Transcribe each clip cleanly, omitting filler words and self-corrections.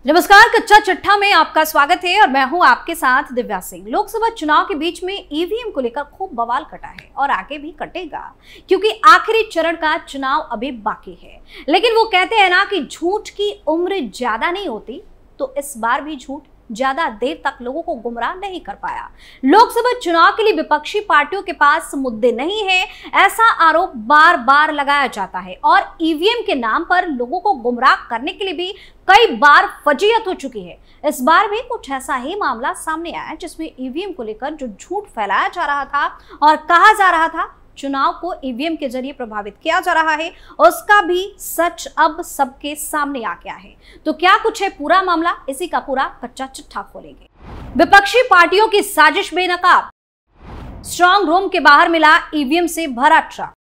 नमस्कार, कच्चा चिट्ठा में आपका स्वागत है और मैं हूं आपके साथ दिव्या सिंह। लोकसभा चुनाव के बीच में ईवीएम को लेकर खूब बवाल कटा है और आगे भी कटेगा, क्योंकि आखिरी चरण का चुनाव अभी बाकी है। लेकिन वो कहते हैं ना कि झूठ की उम्र ज्यादा नहीं होती, तो इस बार भी झूठ ज्यादा देर तक लोगों को गुमराह नहीं कर पाया। लोकसभा चुनाव के लिए विपक्षी पार्टियों के पास मुद्दे नहीं है, ऐसा आरोप बार बार लगाया जाता है और ईवीएम के नाम पर लोगों को गुमराह करने के लिए भी कई बार फजीयत हो चुकी है। इस बार भी कुछ ऐसा ही मामला सामने आया, जिसमें ईवीएम को लेकर जो झूठ फैलाया जा रहा था और कहा जा रहा था चुनाव को ईवीएम के जरिए प्रभावित किया जा रहा है, उसका भी सच अब सबके सामने आ गया है। तो क्या कुछ है पूरा मामला, इसी का पूरा कच्चा चिट्ठा खोलेंगे। विपक्षी पार्टियों की साजिश बेनकाब, स्ट्रांग रूम के बाहर मिला ईवीएम से भरा ट्रक,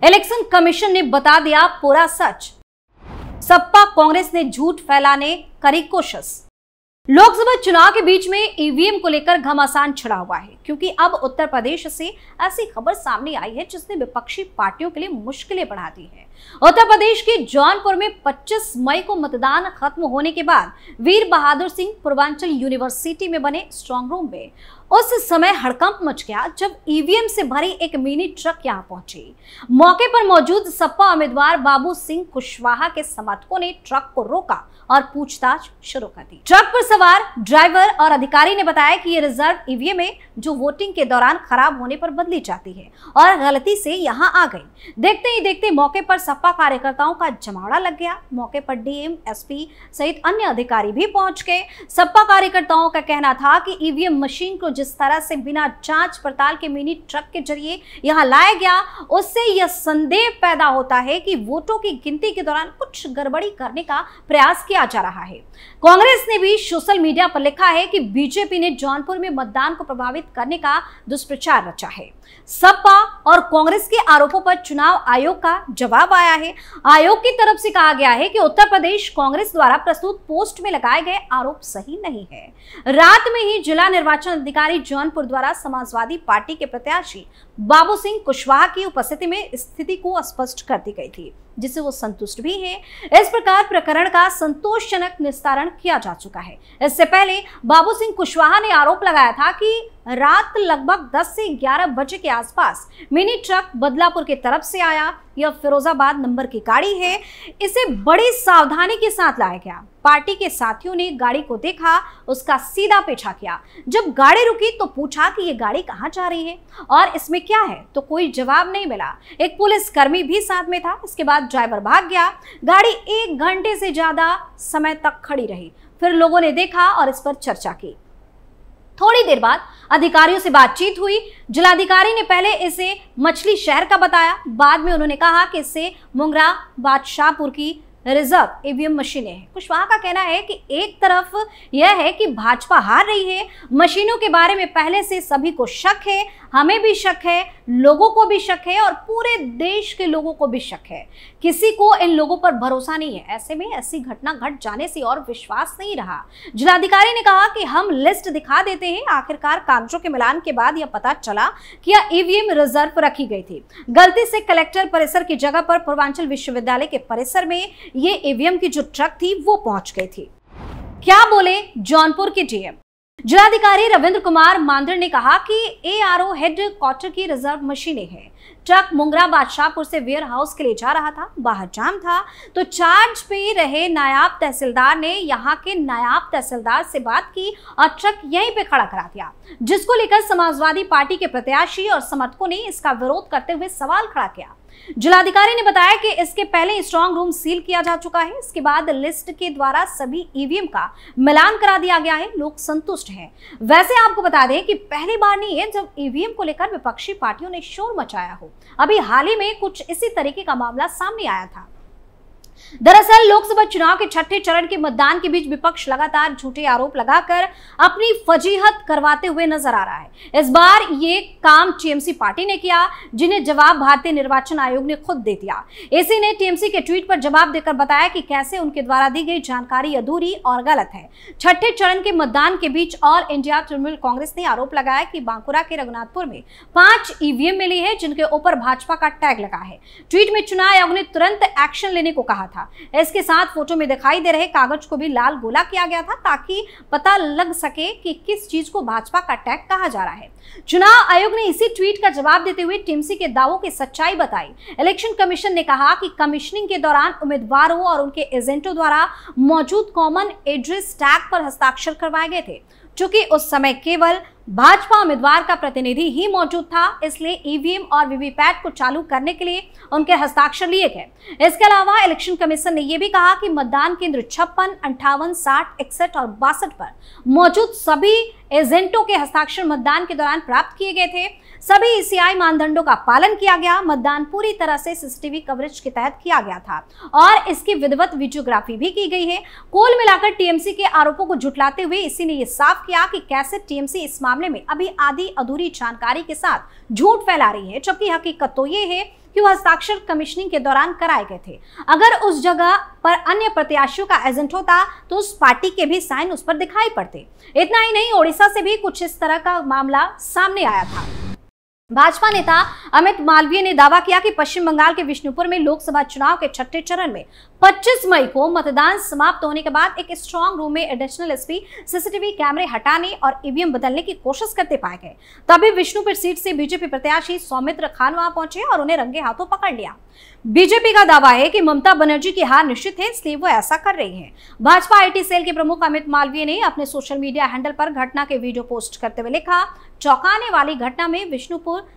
इलेक्शन कमीशन ने बता दिया पूरा सच, सपा कांग्रेस ने झूठ फैलाने करी कोशिश। लोकसभा चुनाव के बीच में ईवीएम को लेकर घमासान छिड़ा हुआ है, क्योंकि अब उत्तर प्रदेश से ऐसी खबर सामने आई है जिसने विपक्षी पार्टियों के लिए मुश्किलें बढ़ा दी है। उत्तर प्रदेश के जौनपुर में 25 मई को मतदान खत्म होने के बाद वीर बहादुर सिंह पूर्वांचल यूनिवर्सिटी में बने स्ट्रांग रूम में उस समय हड़कंप मच गया जब ईवीएम से भरी एक मिनी ट्रक यहां पहुंची। मौके पर मौजूद सपा उम्मीदवार बाबू सिंह कुशवाहा के समर्थकों ने ट्रक को रोका और पूछताछ शुरू कर दी। ट्रक पर सवार ड्राइवर और अधिकारी ने बताया कि ये रिजर्व ईवीएम है जो वोटिंग के दौरान खराब होने पर बदली जाती है और गलती से यहां आ गई। देखते ही देखते मौके पर सपा कार्यकर्ताओं का जमावड़ा लग गया। मौके पर डीएम, एसपी सहित अन्य अधिकारी भी पहुंच गए। सपा कार्यकर्ताओं का कहना था कि ईवीएम मशीन को जिस तरह से बिना जांच पड़ताल के मिनी ट्रक के जरिए यहां लाया गया, उससे यह संदेह पैदा होता है कि वोटों की गिनती के दौरान कुछ गड़बड़ी करने का प्रयास किया जा रहा है। कांग्रेस ने भी सोशल मीडिया पर लिखा है कि बीजेपी ने जौनपुर में मतदान को प्रभावित करने का दुष्प्रचार रचा है। सपा और कांग्रेस के आरोपों पर चुनाव आयोग का जवाब आया है। आयोग की तरफ से कहा गया है कि उत्तर प्रदेश कांग्रेस द्वारा प्रस्तुत पोस्ट में लगाए गए आरोप सही नहीं है। रात में ही जिला निर्वाचन अधिकारी जौनपुर द्वारा समाजवादी पार्टी के प्रत्याशी बाबू सिंह कुशवाहा की उपस्थिति में स्थिति को स्पष्ट कर दी गई थी, जिससे वो संतुष्ट भी है। इस प्रकार प्रकरण का संतोषजनक निस्तारण किया जा चुका है। इससे पहले बाबू सिंह कुशवाहा ने आरोप लगाया था कि रात लगभग 10 से 11 बजे के आसपास मिनी ट्रक बदलापुर की तरफ से आया। यह फिरोजाबाद नंबर की गाड़ी है। इसे बड़ी सावधानी के साथ लाया गया। पार्टी के साथियों ने गाड़ी को देखा, उसका सीधा पीछा किया। जब गाड़ी रुकी तो पूछा कि ये गाड़ी कहां जा रही है और इसमें क्या है, तो कोई जवाब नहीं मिला। एक पुलिस कर्मी भी साथ में था। इसके बाद ड्राइवर भाग गया। गाड़ी 1 घंटे से ज्यादा समय तक खड़ी रही। फिर लोगों ने देखा और इस पर चर्चा की। थोड़ी देर बाद अधिकारियों से बातचीत हुई। जिलाधिकारी ने पहले इसे मछली शहर का बताया, बाद में उन्होंने कहा कि इससे मुंगरा बादशाहपुर की रिजर्व ईवीएम मशीनें हैं। कुशवाहा का कहना है कि एक तरफ यह है कि भाजपा हार रही है, मशीनों के बारे में पहले से सभी को शक है, हमें भी शक है, लोगों को भी शक है और पूरे देश के लोगों को भी शक है। किसी को इन लोगों पर भरोसा नहीं है। ऐसे में ऐसी घटना घट जाने से और विश्वास नहीं रहा। जिलाधिकारी ने कहा कि हम लिस्ट दिखा देते हैं। आखिरकार कागजों के मिलान के बाद यह पता चला कि यह ईवीएम रिजर्व रखी गई थी। गलती से कलेक्टर परिसर की जगह पर पूर्वांचल विश्वविद्यालय के परिसर में ये ईवीएम की जो ट्रक थी वो पहुंच गई थी। क्या बोले जौनपुर के डीएम? जिलाधिकारी रविंद्र कुमार मांद्र ने कहा कि एआरओ हेड क्वार्टर की रिजर्व मशीनें हैं। ट्रक मुंगरा बादशाहपुर से वेयर हाउस के लिए जा रहा था। बाहर जाम था तो चार्ज पे रहे नायब तहसीलदार ने यहाँ के नायब तहसीलदार से बात की और ट्रक यहीं पे खड़ा करा दिया, जिसको लेकर समाजवादी पार्टी के प्रत्याशी और समर्थकों ने इसका विरोध करते हुए सवाल खड़ा किया। जिलाधिकारी ने बताया कि इसके पहले स्ट्रांग रूम सील किया जा चुका है। इसके बाद लिस्ट के द्वारा सभी ईवीएम का मिलान करा दिया गया है। लोग संतुष्ट हैं। वैसे आपको बता दें कि पहली बार नहीं है जब ईवीएम को लेकर विपक्षी पार्टियों ने शोर मचाया हो। अभी हाल ही में कुछ इसी तरीके का मामला सामने आया था। दरअसल लोकसभा चुनाव के छठे चरण के मतदान के बीच विपक्ष लगातार झूठे आरोप लगाकर अपनी फजीहत करवाते हुए नजर आ रहा है। इस बार ये काम टीएमसी पार्टी ने किया, जिन्हें जवाब भारतीय निर्वाचन आयोग ने खुद दे दिया। एसी ने टीएमसी के ट्वीट पर जवाब देकर बताया कि कैसे उनके द्वारा दी गई जानकारी अधूरी और गलत है। छठे चरण के मतदान के बीच ऑल इंडिया तृणमूल कांग्रेस ने आरोप लगाया कि बांकुरा के रघुनाथपुर में 5 ईवीएम मिली है, जिनके ऊपर भाजपा का टैग लगा है। ट्वीट में चुनाव आयोग ने तुरंत एक्शन लेने को कहा था। इसके साथ फोटो में दिखाई दे रहे कागज को भी लाल गोला किया गया था ताकि पता लग सके कि किस चीज को भाजपा का टैग कहा जा रहा है। चुनाव आयोग ने इसी ट्वीट का जवाब देते हुए टीएमसी के दावों की सच्चाई बताई। इलेक्शन कमीशन ने कहा कि कमीशनिंग के दौरान उम्मीदवारों और उनके एजेंटों द्वारा मौजूद कॉमन एड्रेस टैग पर हस्ताक्षर करवाए गए थे। चूंकि उस समय केवल भाजपा उम्मीदवार का प्रतिनिधि ही मौजूद था, इसलिए ईवीएम और वीवीपैट को चालू करने के लिए उनके हस्ताक्षर लिए गए। इसके अलावा इलेक्शन कमीशन ने यह भी कहा कि मतदान केंद्र 56, 58, 60, 61 और 62 पर मौजूद सभी एजेंटों के हस्ताक्षर मतदान के दौरान प्राप्त किए गए थे। सभी ईसीआई मानदंडों का पालन किया गया। मतदान पूरी तरह से सीसीटीवी कवरेज के तहत किया गया था और इसकी विधिवत वीडियोग्राफी भी की गई है। कुल मिलाकर टीएमसी के आरोपों को झुठलाते हुए इसी ने यह साफ किया कि कैसे टीएमसी इस मामले में अभी आधी अधूरी जानकारी के साथ झूठ फैला रही है, जबकि हकीकत तो ये है कि वह हस्ताक्षर कमीशनिंग के दौरान कराए गए थे। अगर उस जगह पर अन्य प्रत्याशियों का एजेंट होता तो उस पार्टी के भी साइन उस पर दिखाई पड़ते। इतना ही नहीं, ओडिशा से भी कुछ इस तरह का मामला सामने आया था। भाजपा नेता अमित मालवीय ने दावा किया कि पश्चिम बंगाल के विष्णुपुर में लोकसभा चुनाव के छठे चरण में 25 मई को मतदान समाप्त होने के बाद एक स्ट्रांग रूम में एडिशनल एसपी सीसीटीवी कैमरे हटाने और ईवीएम बदलने की कोशिश करते पाए गए। तभी विष्णुपुर सीट से बीजेपी प्रत्याशी सौमित्र खान वहां पहुंचे और उन्हें रंगे हाथों पकड़ लिया। बीजेपी का दावा है कि ममता बनर्जी की हार निश्चित है, इसलिए वो ऐसा कर रही हैं। भाजपा आईटी सेल के प्रमुख अमित मालवीय ने अपने सोशल मीडिया हैंडल पर घटना के वीडियो पोस्ट करते हुए लिखा, चौंकाने वाली घटना में विष्णुपुर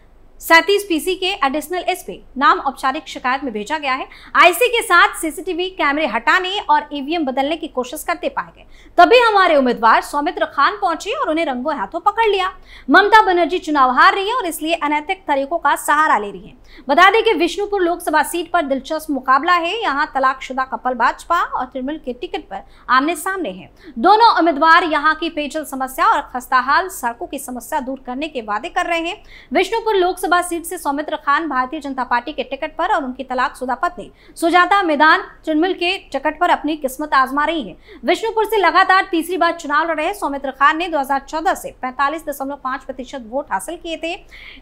37 पीसी के एडिशनल एसपी नाम औपचारिक शिकायत में भेजा गया है। आईसी के साथ सीसीटीवी कैमरे हटाने और ईवीएम बदलने की कोशिश करते पाए गए। तभी हमारे उम्मीदवार सौमित्र खान पहुंचे और उन्हें रंगों हाथों पकड़ लिया। ममता बनर्जी चुनाव हार रही है और इसलिए अनैतिक तरीकों का सहारा ले रही है। बता दें कि विष्णुपुर लोकसभा सीट पर दिलचस्प मुकाबला है। यहाँ तलाकशुदा कपल भाजपा और तृणमूल के टिकट पर आमने सामने है। दोनों उम्मीदवार यहाँ की पेयजल समस्या और खस्ताहाल सड़कों की समस्या दूर करने के वादे कर रहे हैं। विष्णुपुर लोकसभा सीट से सौमित्र खान भारतीय जनता पार्टी के टिकट पर और उनकी तलाकशुदा पत्नी सुजाता मैदान तृणमूल के टिकट पर अपनी किस्मत आजमा रही है। विष्णुपुर से लगातार तीसरी बार चुनाव लड़ रहे सौमित्र खान ने 2014 से 45.5% वोट हासिल किए थे।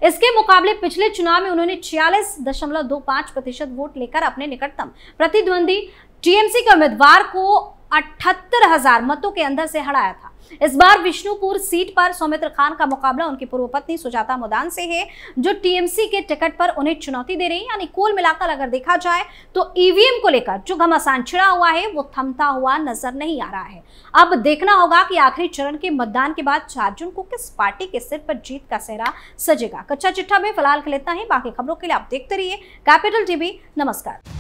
इसके मुकाबले पिछले चुनाव में उन्होंने 46.25% वोट लेकर अपने निकटतम प्रतिद्वंदी टीएमसी के उम्मीदवार को 78,000 मतों के अंदर से हराया था। इस बार विष्णुपुर सीट पर सौमित्र खान का मुकाबला उनकी पूर्व पत्नी सुजाता मैदान से है, जो टीएमसी के टिकट पर उन्हें चुनौती दे रही है। यानी कुल मिलाकर अगर देखा जाए तो ईवीएम को लेकर जो घमासान छिड़ा हुआ है वो थमता हुआ नजर नहीं आ रहा है। अब देखना होगा कि आखिरी चरण के मतदान के बाद 4 जून को किस पार्टी के सिर पर जीत का सेहरा सजेगा। कच्चा चिट्ठा में फिलहाल के लिए इतना ही। बाकी खबरों के लिए आप देखते रहिए कैपिटल टीवी। नमस्कार।